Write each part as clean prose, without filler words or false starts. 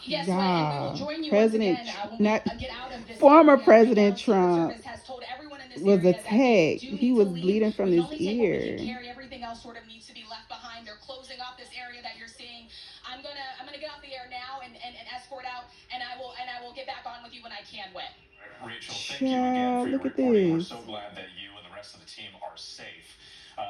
Yes, and we will Y'all, join you once President, again when we not get out of this former area. Right now, President Secret Trump Service has told everyone in this was area that they attacked. do He need to was leave. bleeding from We can his only take what we can ear. carry. Everything else sort of needs to be left behind. They're closing off this area that you're seeing. I'm gonna get off the air now and escort out, and I will get back on with you when I can. Win. Rachel, thank you again Child, for your look at reporting. We're this. so glad that you and the rest of the team are safe.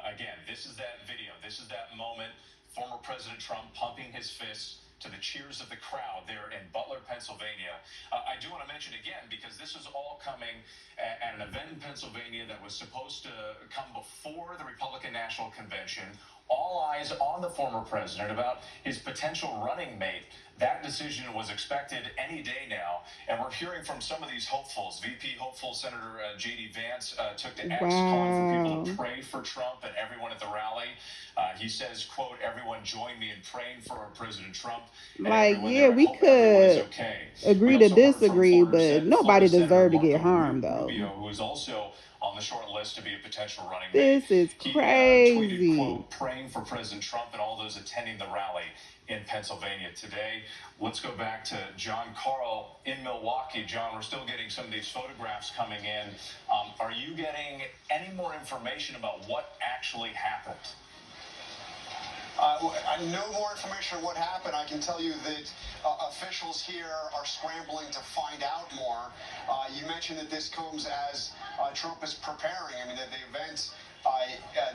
Again, this is that video. This is that moment. Former President Trump pumping his fists to the cheers of the crowd there in Butler, Pennsylvania. I do want to mention again, because this is all coming at an event in Pennsylvania that was supposed to come before the Republican National Convention. All eyes on the former president about his potential running mate. That decision was expected any day now, and we're hearing from some of these hopefuls. VP hopeful Senator J.D. Vance took to X, calling for people to Wow. pray for Trump and everyone at the rally. He says, quote, "Everyone join me in praying for President Trump and Like, everyone yeah, there. I we hope everyone is could okay." We agree to also heard from disagree, but Florida nobody Senator deserved to get Marco harmed, though. Rubio, who is also on the short list to be a potential running mate. This is He tweeted, crazy. quote, "praying for President Trump and all those attending the rally in Pennsylvania today." Let's go back to John Carl in Milwaukee. John, we're still getting some of these photographs coming in. Are you getting any more information about what actually happened? No more information on what happened. I can tell you that officials here are scrambling to find out more. You mentioned that this comes as Trump is preparing. I mean, that the event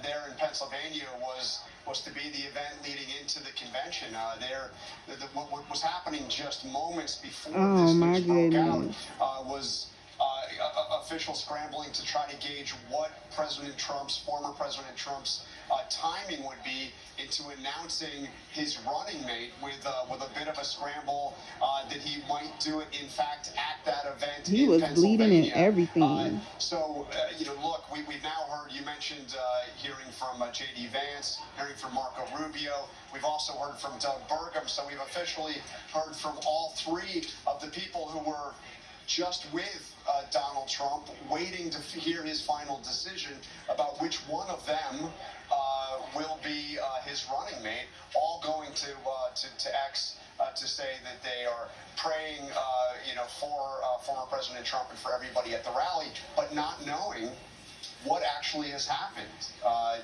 there in Pennsylvania was to be the event leading into the convention. What was happening just moments before Oh this my news broke out goodness. was officials scrambling to try to gauge what former President Trump's timing would be into announcing his running mate, with a bit of a scramble that he might do it, in fact, at that event He in was bleeding and Pennsylvania. everything. Look, we've now heard, you mentioned hearing from J.D. Vance, hearing from Marco Rubio. We've also heard from Doug Burgum. So we've officially heard from all three of the people who were just with Donald Trump, waiting to hear his final decision about which one of them will be his running mate, all going to X to say that they are praying, for former President Trump and for everybody at the rally, but not knowing what actually has happened.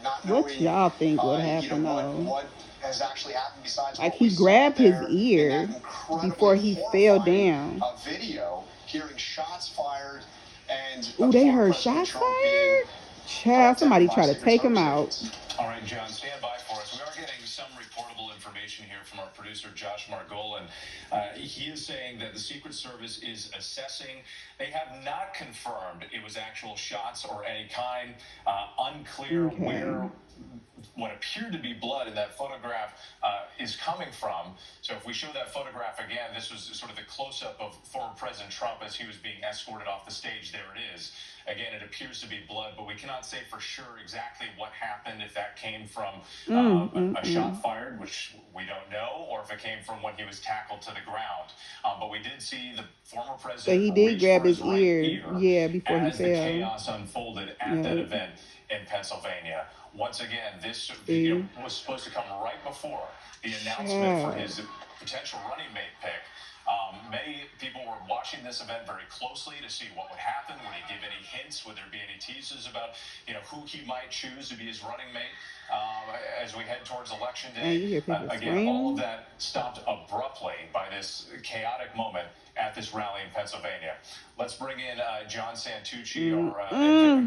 Not knowing What y'all think would happen, though? what has actually happened besides Like, what we he saw grabbed his there ear in that incredibly before he fell horrifying down. video, hearing shots fired and Ooh, they former heard President shots Trump being fired? Child, somebody try to take him out. All right, John, stand by for us. We are getting some reportable information here from our producer, Josh Margolin. He is saying that the Secret Service is assessing. They have not confirmed it was actual shots or any kind. Unclear Okay. where what appeared to be blood in that photograph is coming from. So if we show that photograph again, this was sort of the close-up of former President Trump as he was being escorted off the stage. There it is. Again, it appears to be blood, but we cannot say for sure exactly what happened, if that came from a shot fired, which we don't know, or if it came from when he was tackled to the ground. But we did see the former president So he did reach grab for his right ear, yeah, before he as the fell. chaos unfolded at that Yep. event in Pennsylvania. Once again, this See? video was supposed to come right before the announcement for his potential running mate pick. Many people were watching this event very closely to see what would happen. Would he give any hints? Would there be any teases about, who he might choose to be his running mate as we head towards Election Man, you Day? hear people Again, all of screaming? that stopped abruptly by this chaotic moment at this rally in Pennsylvania. Let's bring in John Santucci, our